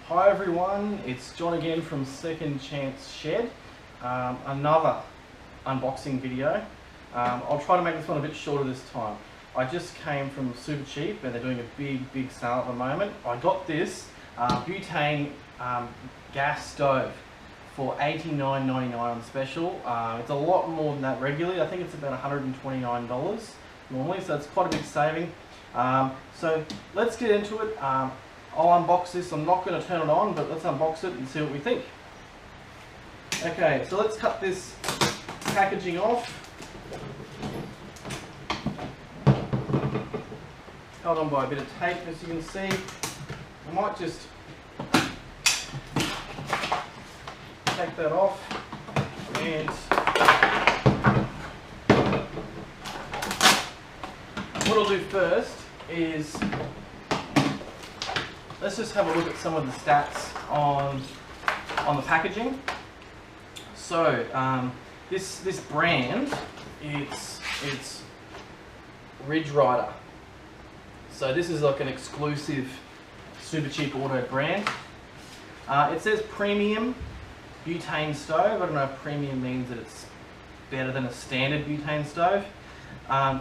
Hi everyone, it's John again from Second Chance Shed. Another unboxing video. I'll try to make this one a bit shorter this time. I just came from Supercheap and they're doing a big sale at the moment. I got this butane gas stove for $89.99 on special. It's a lot more than that regularly. I think it's about $129 normally, so it's quite a big saving. So let's get into it. I'll unbox this. I'm not going to turn it on, but let's unbox it and see what we think. Okay, so let's cut this packaging off. Held on by a bit of tape, as you can see. I might just take that off and what I'll do first is let's just have a look at some of the stats on the packaging. So this brand, it's Ryder. So this is like an exclusive Supercheap auto brand. It says premium butane stove. I don't know if premium means that it's better than a standard butane stove.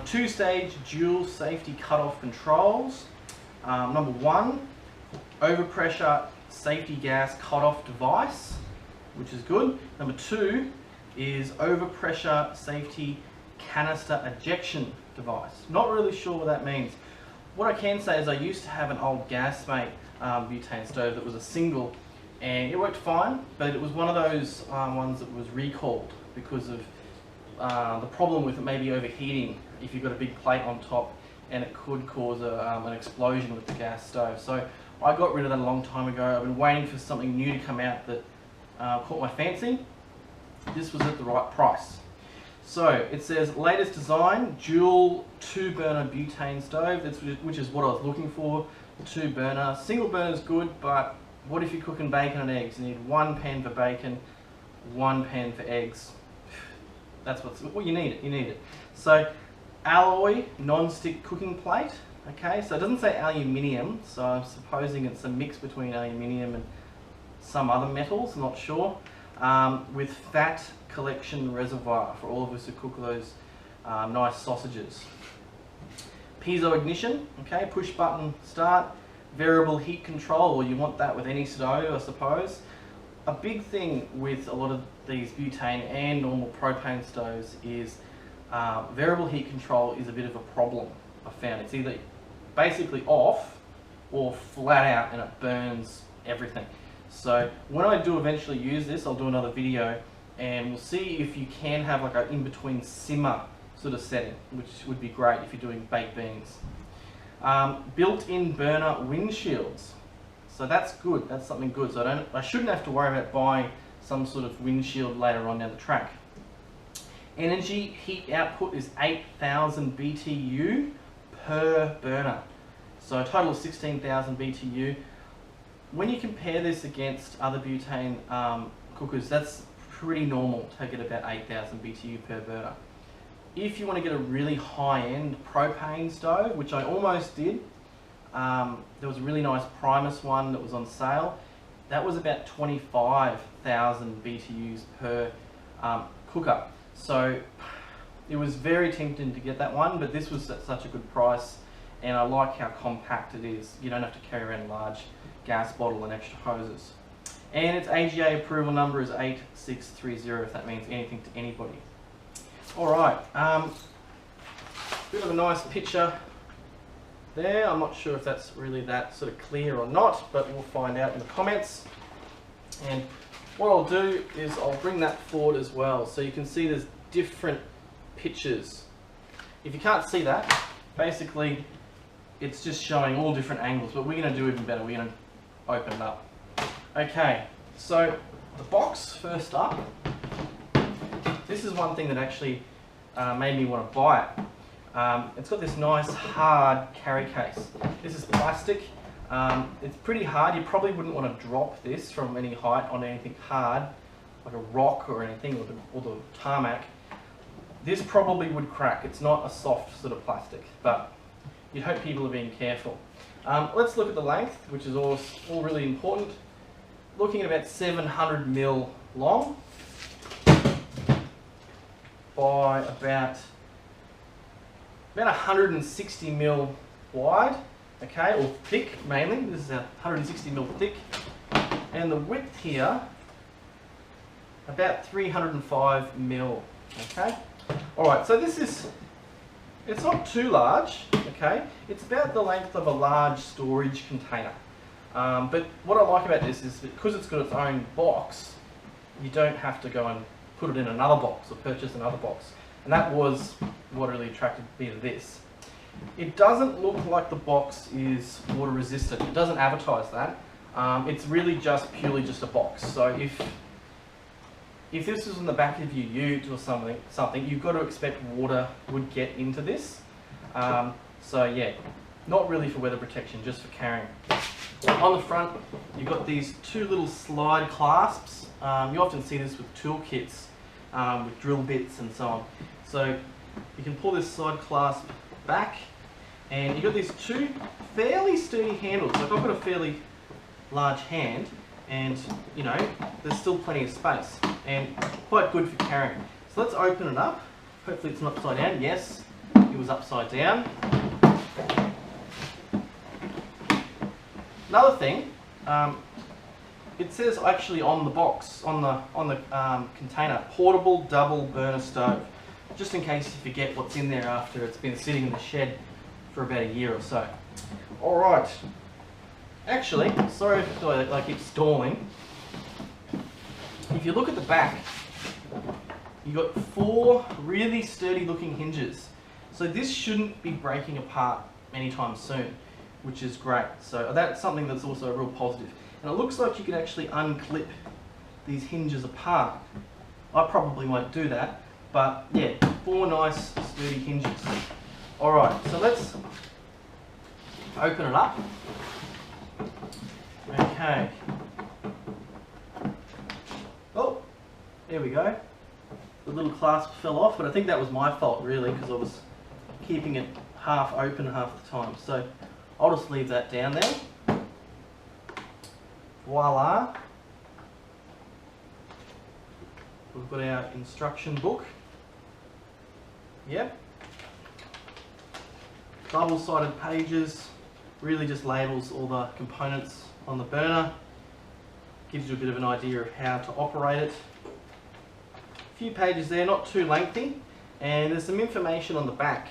Two-stage dual safety cutoff controls. Number one, overpressure safety gas cutoff device, which is good. Number two is overpressure safety canister ejection device. Not really sure what that means. What I can say is I used to have an old Gasmate butane stove that was a single, and it worked fine, but it was one of those ones that was recalled because of the problem with it maybe overheating if you've got a big plate on top, and it could cause an explosion with the gas stove. So I got rid of that a long time ago. I've been waiting for something new to come out that caught my fancy. This was at the right price. So it says latest design, dual 2-burner butane stove, which is what I was looking for. 2-burner. Single burner is good, but what if you're cooking bacon and eggs? You need one pan for bacon, one pan for eggs. That's what you need. You need it. So alloy non-stick cooking plate. Okay, so it doesn't say aluminium, so I'm supposing it's a mix between aluminium and some other metals, I'm not sure. With fat collection reservoir for all of us who cook those nice sausages. Piezo ignition, okay, push button start. Variable heat control, or you want that with any stove, I suppose. A big thing with a lot of these butane and normal propane stoves is variable heat control is a bit of a problem. I found it's either basically off or flat out and it burns everything. So when I do eventually use this, I'll do another video and we'll see if you can have like an in-between simmer sort of setting, which would be great if you're doing baked beans. Built-in burner windshields. So that's good, that's something good. So I shouldn't have to worry about buying some sort of windshield later on down the track. Energy heat output is 8,000 BTU per burner. So a total of 16,000 BTU. When you compare this against other butane cookers, that's pretty normal to get about 8,000 BTU per burner. If you want to get a really high-end propane stove, which I almost did, there was a really nice Primus one that was on sale. That was about 25,000 BTUs per cooker. So it was very tempting to get that one, but this was at such a good price, and I like how compact it is. You don't have to carry around a large gas bottle and extra hoses. And its AGA approval number is 8630, if that means anything to anybody. Alright, bit of a nice picture there. I'm not sure if that's really that sort of clear or not, but we'll find out in the comments. And what I'll do is I'll bring that forward as well, so you can see there's different pictures. If you can't see that, basically it's just showing all different angles, but we're going to do even better. We're going to open it up. Okay, so the box first up. This is one thing that actually made me want to buy it. It's got this nice hard carry case. This is plastic. It's pretty hard. You probably wouldn't want to drop this from any height on anything hard, like a rock or anything, or the tarmac. This probably would crack. It's not a soft sort of plastic, but you'd hope people are being careful. Let's look at the length, which is all really important. looking at about 700 mil long by about 160 mil wide, okay, or thick mainly. This is 160 mil thick, and the width here about 305 mil, okay. All right, so it's not too large, okay. It's about the length of a large storage container. But what I like about this is because it's got its own box, you don't have to go and put it in another box or purchase another box. And that was what really attracted me to this. It doesn't look like the box is water resistant. It doesn't advertise that. It's really just purely just a box. So if this was in the back of your ute or something, you've got to expect water would get into this. So yeah, not really for weather protection, just for carrying. On the front, you've got these two little slide clasps. You often see this with tool kits, with drill bits and so on. So you can pull this side clasp back, and you've got these two fairly sturdy handles. Like I've got a fairly large hand, and you know, there's still plenty of space, and quite good for carrying. So let's open it up. Hopefully it's not upside down. Yes, it was upside down. Another thing, it says actually on the box, on the container, portable double burner stove, just in case you forget what's in there after it's been sitting in the shed for about a year or so. All right. Actually, sorry if I keep stalling. If you look at the back, you've got 4 really sturdy looking hinges. So this shouldn't be breaking apart anytime soon, which is great. So that's something that's also a real positive. And it looks like you can actually unclip these hinges apart. I probably won't do that, but yeah, 4 nice sturdy hinges. All right, so let's open it up. Okay. Oh, there we go. The little clasp fell off, but I think that was my fault really, because I was keeping it half open half the time. So I'll just leave that down there. Voila. We've got our instruction book. Yep. Double-sided pages, really just labels all the components on the burner. Gives you a bit of an idea of how to operate it. A few pages there, not too lengthy. And there's some information on the back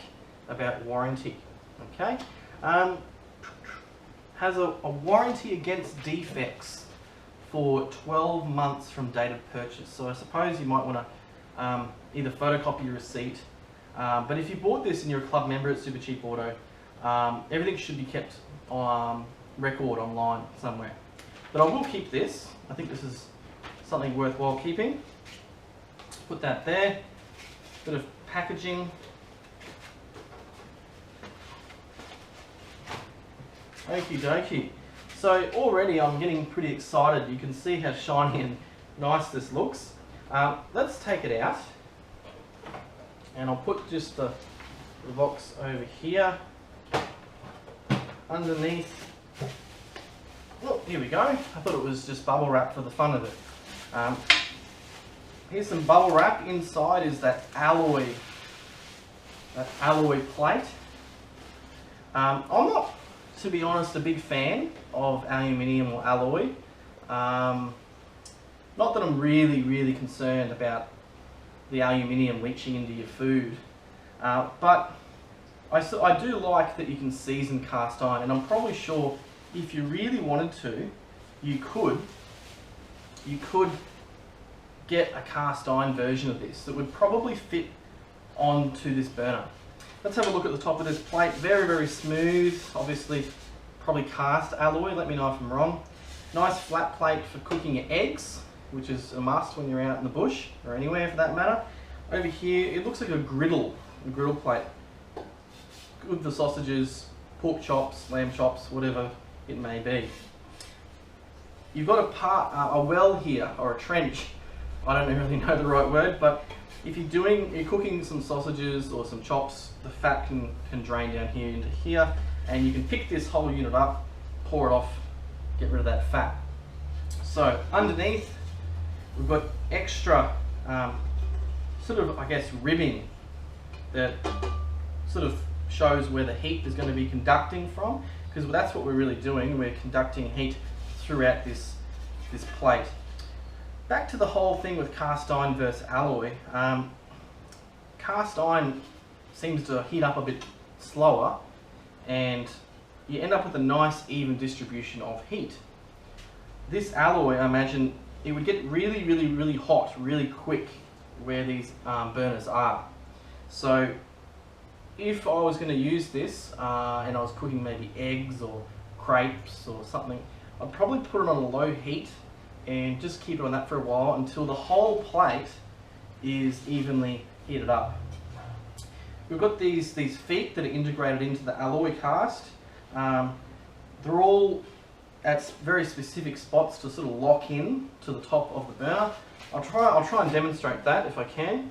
about warranty. Okay. Has a warranty against defects for 12 months from date of purchase. So I suppose you might want to either photocopy your receipt, but if you bought this and you're a club member at Supercheap Auto, everything should be kept on record online somewhere. But I will keep this. I think this is something worthwhile keeping. Put that there. Bit of packaging. Okie dokie. So already I'm getting pretty excited. You can see how shiny and nice this looks. Let's take it out. And I'll put just the box over here. Underneath. Oh, here we go. I thought it was just bubble wrap for the fun of it. Here's some bubble wrap. Inside is that alloy plate. I'm not, to be honest, a big fan of aluminium or alloy. Not that I'm really concerned about the aluminium leaching into your food, but I do like that you can season cast iron, and I'm probably sure if you really wanted to, you could get a cast iron version of this that would probably fit onto this burner. Let's have a look at the top of this plate. Very smooth, obviously probably cast alloy, let me know if I'm wrong. Nice flat plate for cooking your eggs, which is a must when you're out in the bush, or anywhere for that matter. Over here, it looks like a griddle plate. Good for sausages, pork chops, lamb chops, whatever it may be. You've got a well here, or a trench. I don't really know the right word, but if you're cooking some sausages or some chops, the fat can drain down here into here, and you can pick this whole unit up, pour it off, get rid of that fat. So underneath we've got extra sort of, I guess, ribbing that sort of shows where the heat is going to be conducting from, because that's what we're really doing. We're conducting heat throughout this plate. Back to the whole thing with cast iron versus alloy. Cast iron seems to heat up a bit slower, and you end up with a nice even distribution of heat. This alloy, I imagine, it would get really hot really quick where these burners are. So if I was going to use this and I was cooking maybe eggs or crepes or something, I'd probably put it on a low heat and just keep it on that for a while until the whole plate is evenly heated up. We've got these feet that are integrated into the alloy cast. They're all at very specific spots to sort of lock in to the top of the burner. I'll try and demonstrate that if I can.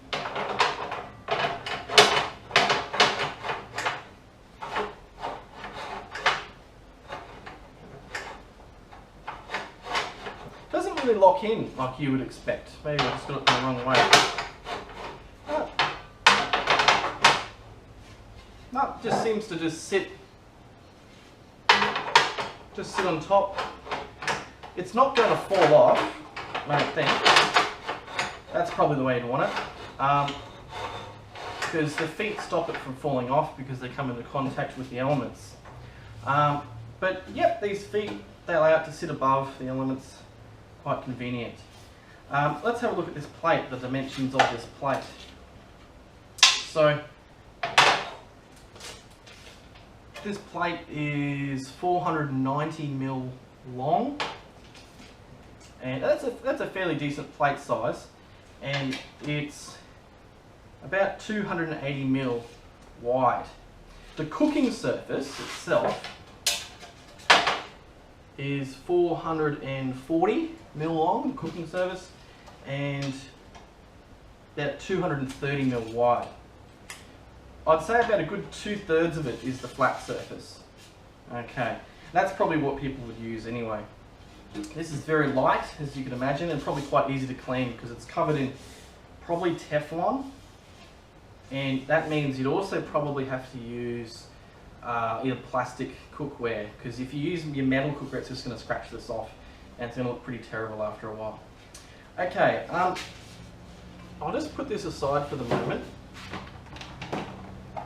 Doesn't really lock in like you would expect. Maybe I just got it the wrong way. No, it just seems to just sit on top. It's not going to fall off, I don't think. That's probably the way to want it. Because the feet stop it from falling off because they come into contact with the elements. But yep, these feet, they allow it to sit above the elements. Quite convenient. Let's have a look at this plate, the dimensions of this plate. So this plate is 490mm long, and that's a fairly decent plate size, and it's about 280mm wide. The cooking surface itself is 440mm long, the cooking surface, and about 230mm wide. I'd say about a good 2/3 of it is the flat surface. Okay, that's probably what people would use anyway. This is very light, as you can imagine, and probably quite easy to clean because it's covered in probably Teflon, and that means you'd also probably have to use either plastic cookware, because if you use your metal cookware, it's just going to scratch this off and it's going to look pretty terrible after a while. Okay, I'll just put this aside for the moment.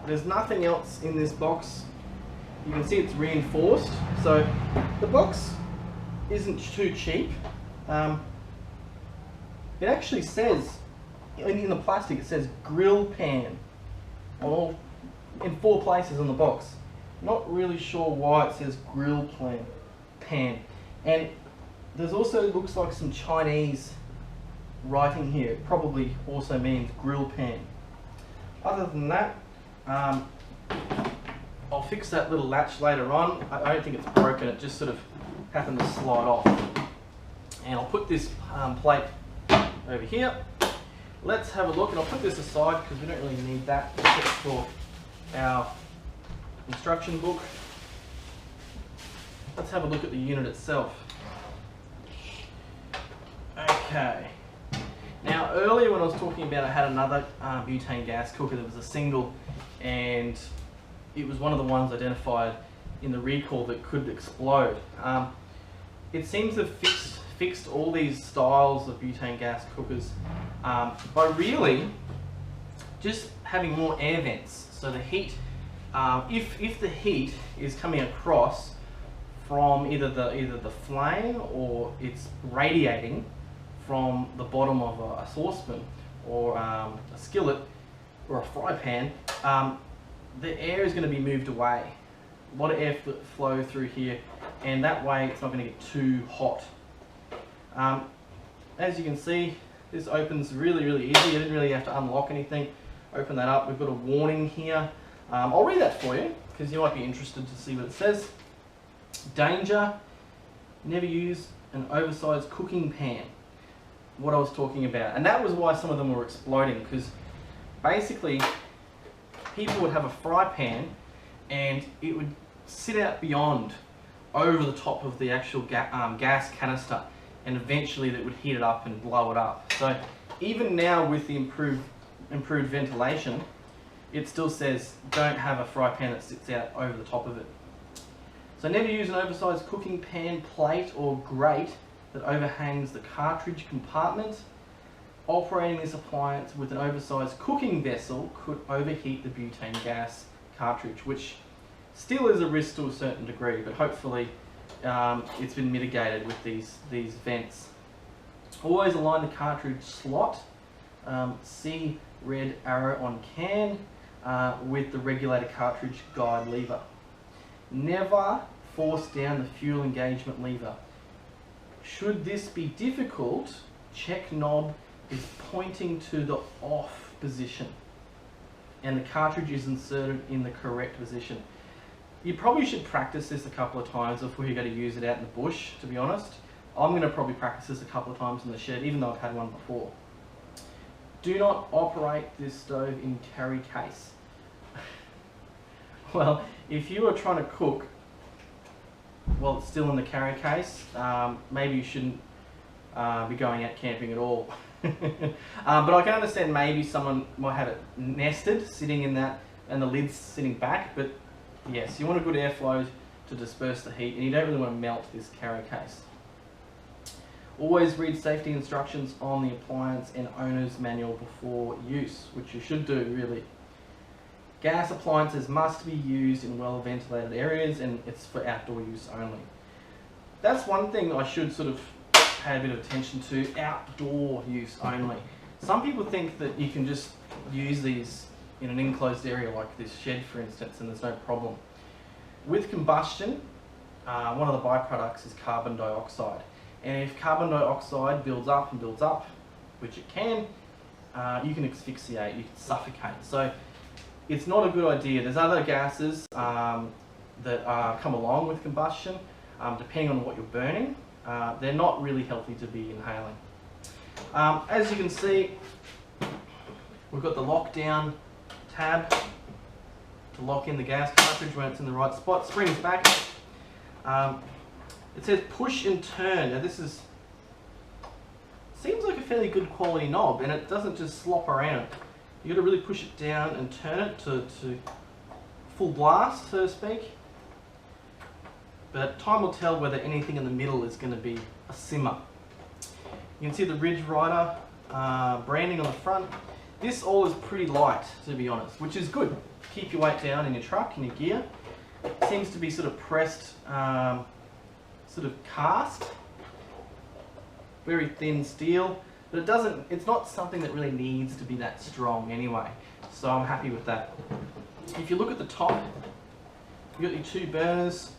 There's nothing else in this box. You can see it's reinforced, so the box isn't too cheap. It actually says, in the plastic, it says grill pan in 4 places on the box. Not really sure why it says grill pan. And there's also, looks like, some Chinese writing here. It probably also means grill pan. Other than that, I'll fix that little latch later on. I don't think it's broken, it just sort of happened to slide off. And I'll put this plate over here. Let's have a look, and I'll put this aside because we don't really need that except for our instruction book. Let's have a look at the unit itself. Okay. Now earlier when I was talking about, I had another butane gas cooker that was a single, and it was one of the ones identified in the recall that could explode. It seems to have fixed all these styles of butane gas cookers by really just having more air vents. So the heat, if the heat is coming across from either the flame or it's radiating from the bottom of a saucepan or a skillet or a fry pan, the air is going to be moved away. A lot of air flow through here, and that way it's not going to get too hot. As you can see, this opens really easy. You didn't really have to unlock anything. Open that up. We've got a warning here. I'll read that for you because you might be interested to see what it says. Danger, never use an oversized cooking pan. What I was talking about, and that was why some of them were exploding, because basically people would have a fry pan and it would sit out beyond over the top of the actual gas canister, and eventually that would heat it up and blow it up. So even now with the improved ventilation, it still says don't have a fry pan that sits out over the top of it. So never use an oversized cooking pan, plate or grate that overhangs the cartridge compartment. Operating this appliance with an oversized cooking vessel could overheat the butane gas cartridge, which still is a risk to a certain degree, but hopefully it's been mitigated with these vents. Always align the cartridge slot, see red arrow on can, with the regulator cartridge guide lever. Never force down the fuel engagement lever. Should this be difficult, check knob is pointing to the off position and the cartridge is inserted in the correct position. You probably should practice this a couple of times before you go to use it out in the bush, to be honest. I'm going to probably practice this a couple of times in the shed, even though I've had one before. Do not operate this stove in carry case. Well, if you are trying to cook while it's still in the carry case, maybe you shouldn't be going out camping at all. But I can understand maybe someone might have it nested, sitting in that, and the lid's sitting back, but yes, you want a good airflow to disperse the heat, and you don't really want to melt this carry case. Always read safety instructions on the appliance and owner's manual before use, which you should do, really. Gas appliances must be used in well ventilated areas, and it's for outdoor use only. That's one thing I should sort of pay a bit of attention to, outdoor use only. Some people think that you can just use these in an enclosed area like this shed, for instance, and there's no problem. With combustion, one of the byproducts is carbon dioxide. And if carbon dioxide builds up and builds up, which it can, you can asphyxiate, you can suffocate. So it's not a good idea. There's other gases that come along with combustion, depending on what you're burning. They're not really healthy to be inhaling. As you can see, we've got the lockdown tab to lock in the gas cartridge when it's in the right spot. Springs back. It says push and turn. Now this seems like a fairly good quality knob, and it doesn't just slop around. You got to really push it down and turn it to full blast, so to speak. But time will tell whether anything in the middle is going to be a simmer. You can see the Ryder branding on the front. This all is pretty light, to be honest, which is good. Keep your weight down in your truck, in your gear. It seems to be sort of pressed, sort of cast. Very thin steel, but it's not something that really needs to be that strong anyway. So I'm happy with that. If you look at the top, you've got your two burners.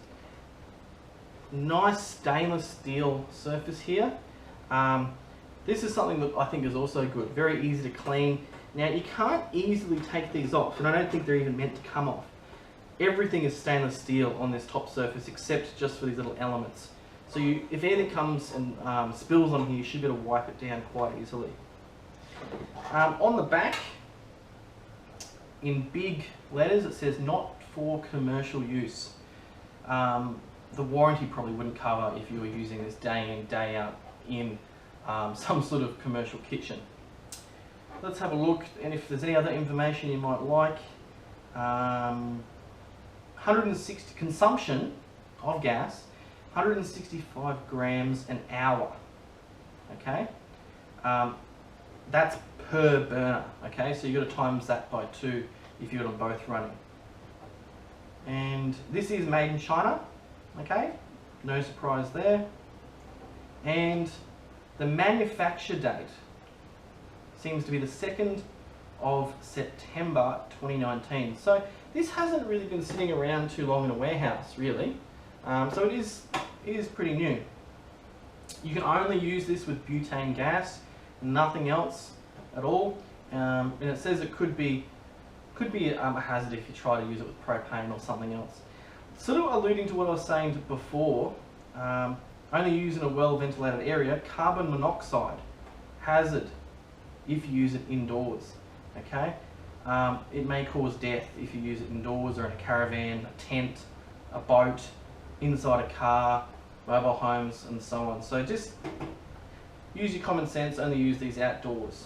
Nice stainless steel surface here. This is something that I think is also good. Very easy to clean. Now you can't easily take these off, and I don't think they're even meant to come off. Everything is stainless steel on this top surface except just for these little elements. So if anything comes and spills on here, you should be able to wipe it down quite easily. On the back, in big letters, it says not for commercial use. The warranty probably wouldn't cover if you were using this day in, day out in some sort of commercial kitchen. Let's have a look, and if there's any other information you might like. 160 consumption of gas, 165 grams an hour. Okay, that's per burner. Okay, so you got to times that by 2 if you got them both running. And this is made in China. Okay, no surprise there. And the manufacture date seems to be the 2nd of September 2019. So this hasn't really been sitting around too long in a warehouse, really. So it is pretty new. You can only use this with butane gas, nothing else at all. And it says it could be a hazard if you try to use it with propane or something else. Sort of alluding to what I was saying before, only use in a well-ventilated area. Carbon monoxide, hazard if you use it indoors. Okay, it may cause death if you use it indoors or in a caravan, a tent, a boat, inside a car, mobile homes and so on. So just use your common sense, only use these outdoors.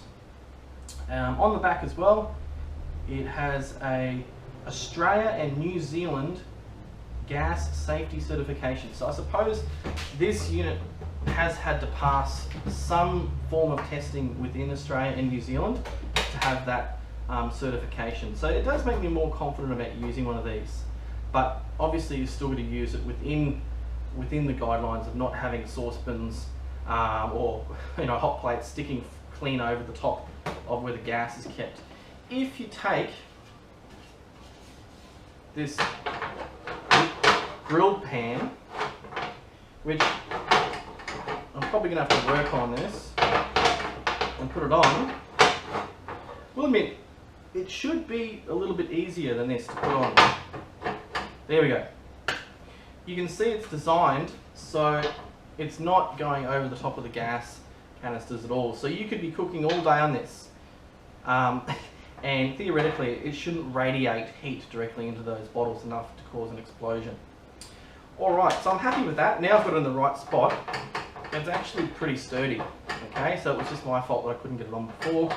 On the back as well, it has a Australia and New Zealand gas safety certification. So I suppose this unit has had to pass some form of testing within Australia and New Zealand to have that certification. So it does make me more confident about using one of these. But obviously you're still going to use it within the guidelines of not having saucepans or hot plates sticking clean over the top of where the gas is kept. If you take this grill pan, which I'm probably going to have to work on this and put it on, we'll admit it should be a little bit easier than this to put on. There we go. You can see it's designed so it's not going over the top of the gas canisters at all. So you could be cooking all day on this. And theoretically it shouldn't radiate heat directly into those bottles enough to cause an explosion. Alright, so I'm happy with that. Now I've got it in the right spot. It's actually pretty sturdy. Okay, so it was just my fault that I couldn't get it on before,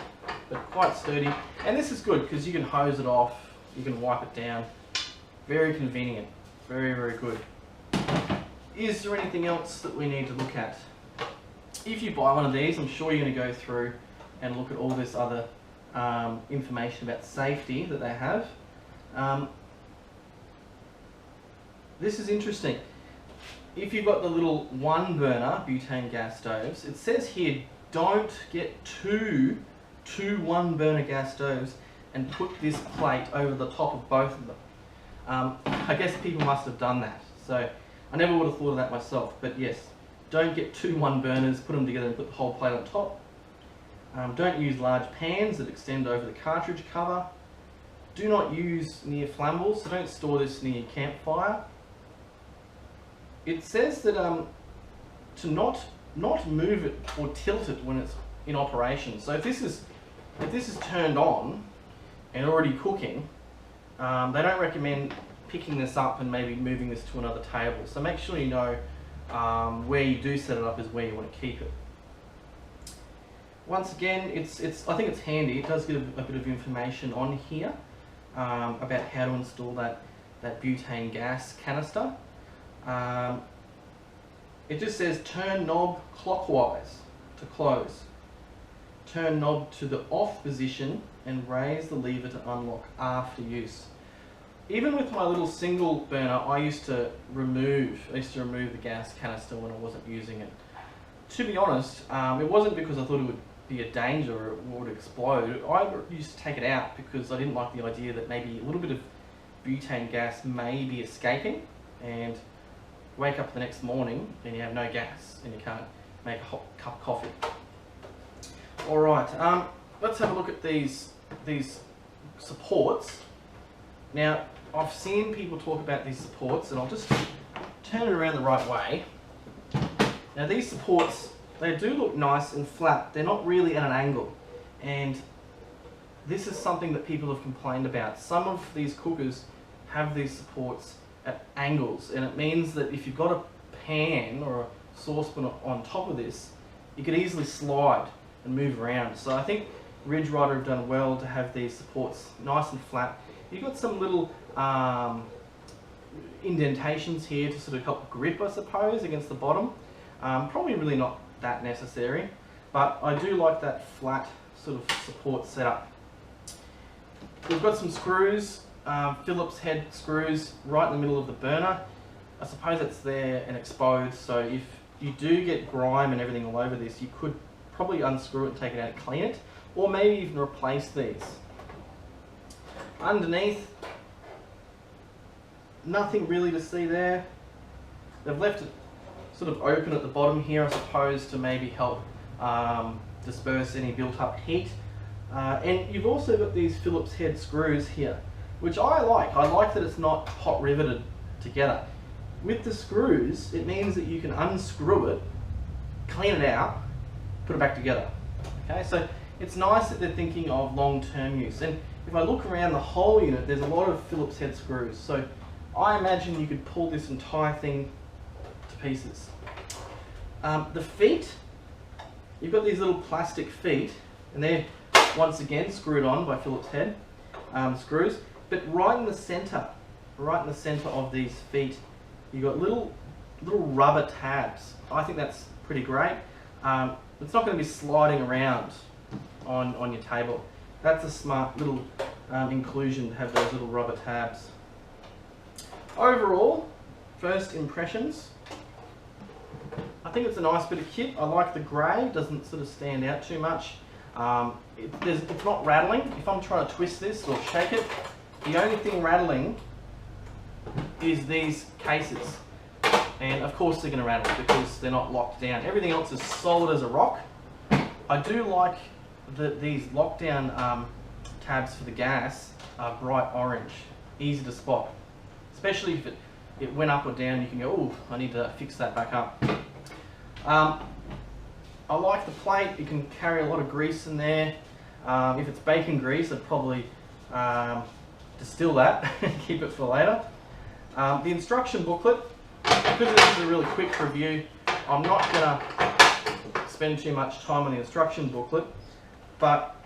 but quite sturdy. And this is good because you can hose it off, you can wipe it down. Very convenient, very, very good. Is there anything else that we need to look at? If you buy one of these, I'm sure you're going to go through and look at all this other information about safety that they have. This is interesting. If you've got the little one burner butane gas stoves, it says here don't get two one burner gas stoves and put this plate over the top of both of them. I guess people must have done that, so I never would have thought of that myself, but yes, don't get two one burners, put them together and put the whole plate on top. Don't use large pans that extend over the cartridge cover. Do not use near flammables, so don't store this near your campfire. It says that to not move it or tilt it when it's in operation. So if this is turned on and already cooking, they don't recommend picking this up and maybe moving this to another table. So make sure you know where you do set it up is where you want to keep it. Once again, I think it's handy. It does give a bit of information on here about how to install that butane gas canister. It just says turn knob clockwise to close. Turn knob to the off position and raise the lever to unlock after use. Even with my little single burner, I used to remove the gas canister when I wasn't using it. To be honest, it wasn't because I thought it would be a danger or it would explode. I used to take it out because I didn't like the idea that maybe a little bit of butane gas may be escaping, and wake up the next morning and you have no gas and you can't make a hot cup of coffee. Alright, let's have a look at these supports. Now, I've seen people talk about these supports, and I'll just turn it around the right way. Now these supports, they do look nice and flat. They're not really at an angle, and this is something that people have complained about. Some of these cookers have these supports at angles, and it means that if you've got a pan or a saucepan on top of this, you could easily slide and move around. So I think Ryder have done well to have these supports nice and flat. You've got some little indentations here to sort of help grip, I suppose, against the bottom. Probably really not that necessary, but I do like that flat sort of support setup. We've got some screws, Phillips head screws right in the middle of the burner. I suppose it's there and exposed, so if you do get grime and everything all over this, you could probably unscrew it and take it out and clean it, or maybe even replace these. Underneath, nothing really to see there. They've left it sort of open at the bottom here, I suppose, to maybe help disperse any built up heat. And you've also got these Phillips head screws here, which I like. I like that it's not hot riveted together. With the screws, it means that you can unscrew it, clean it out, put it back together. Okay, so it's nice that they're thinking of long-term use. And if I look around the whole unit, there's a lot of Phillips head screws. So I imagine you could pull this entire thing to pieces. The feet, you've got these little plastic feet, and they're once again screwed on by Phillips head screws. But right in the centre of these feet, you've got little rubber tabs. I think that's pretty great. It's not going to be sliding around on your table. That's a smart little inclusion to have those little rubber tabs. Overall, first impressions, I think it's a nice bit of kit. I like the grey, doesn't sort of stand out too much. It's not rattling. If I'm trying to twist this or shake it, the only thing rattling is these cases. And of course they're going to rattle because they're not locked down. Everything else is solid as a rock. I do like that these lockdown tabs for the gas are bright orange, easy to spot. Especially if it went up or down, you can go, oh, I need to fix that back up. I like the plate. You can carry a lot of grease in there. If it's bacon grease, I'd probably distill that and keep it for later. The instruction booklet, because this is a really quick review, I'm not going to spend too much time on the instruction booklet, but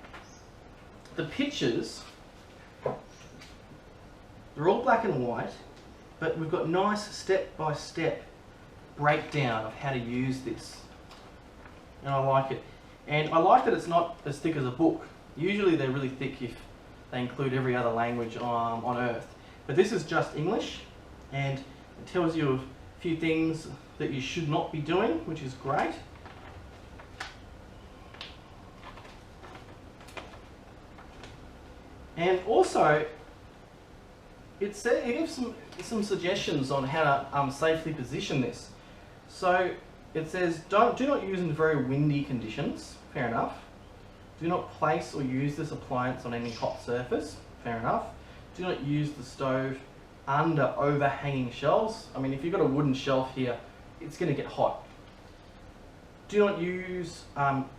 the pictures, they're all black and white, but we've got nice step-by-step breakdown of how to use this. And I like it. And I like that it's not as thick as a book. Usually they're really thick if they include every other language on earth. But this is just English, and it tells you a few things that you should not be doing, which is great. And also, it gives some suggestions on how to safely position this. So it says, do not use in very windy conditions. Fair enough. Do not place or use this appliance on any hot surface. Fair enough. Do not use the stove under overhanging shelves. I mean, if you've got a wooden shelf here, it's going to get hot. Do not use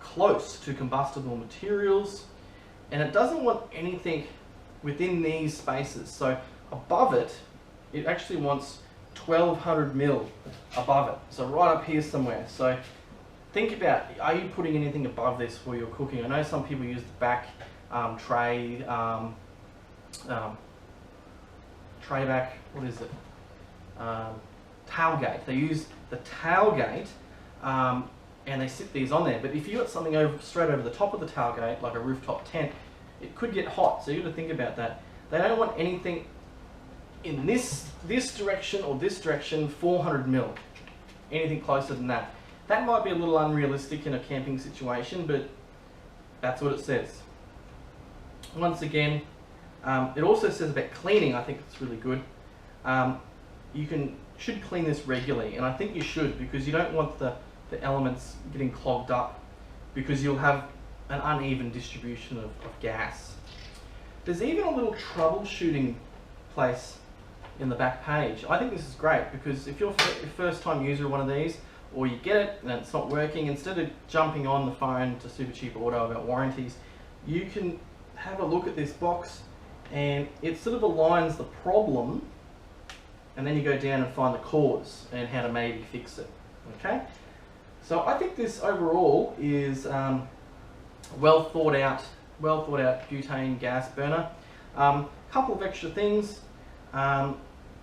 close to combustible materials. And it doesn't want anything within these spaces. So above it, it actually wants 1200 mil above it. So right up here somewhere. So think about, are you putting anything above this for your cooking? I know some people use the back tray, tray back, what is it? Tailgate. They use the tailgate and they sit these on there. But if you got something straight over the top of the tailgate, like a rooftop tent, it could get hot. So you got to think about that. They don't want anything in this direction or this direction, 400 mil. Anything closer than that. That might be a little unrealistic in a camping situation, but that's what it says. Once again, it also says about cleaning. I think it's really good. You should clean this regularly, and I think you should, because you don't want the elements getting clogged up, because you'll have an uneven distribution of gas. There's even a little troubleshooting place in the back page. I think this is great, because if you're a first time user of one of these, or you get it and it's not working, instead of jumping on the phone to Supercheap Auto about warranties, you can have a look at this box and it sort of aligns the problem, and then you go down and find the cause and how to maybe fix it. Okay? So I think this overall is well thought out butane gas burner. Couple of extra things. Now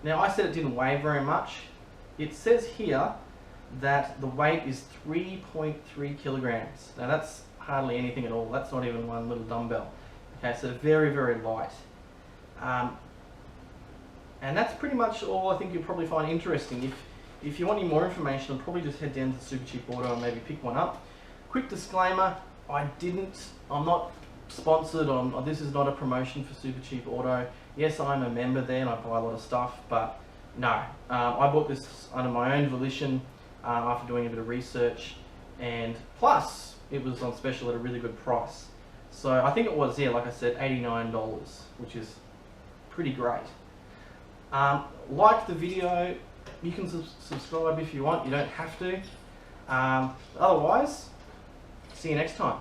I said it didn't weigh very much. It says here that the weight is 3.3 kilograms. Now that's hardly anything at all. That's not even one little dumbbell. Okay, so very, very light. And that's pretty much all I think you'll probably find interesting. If you want any more information, I'll probably just head down to Supercheap Auto and maybe pick one up. Quick disclaimer, I'm not sponsored on, this is not a promotion for Supercheap Auto. Yes, I'm a member there and I buy a lot of stuff, but no. I bought this under my own volition after doing a bit of research, and plus it was on special at a really good price. So I think it was, yeah, like I said, $89, which is pretty great. Like the video, you can subscribe if you want, you don't have to. Otherwise, see you next time.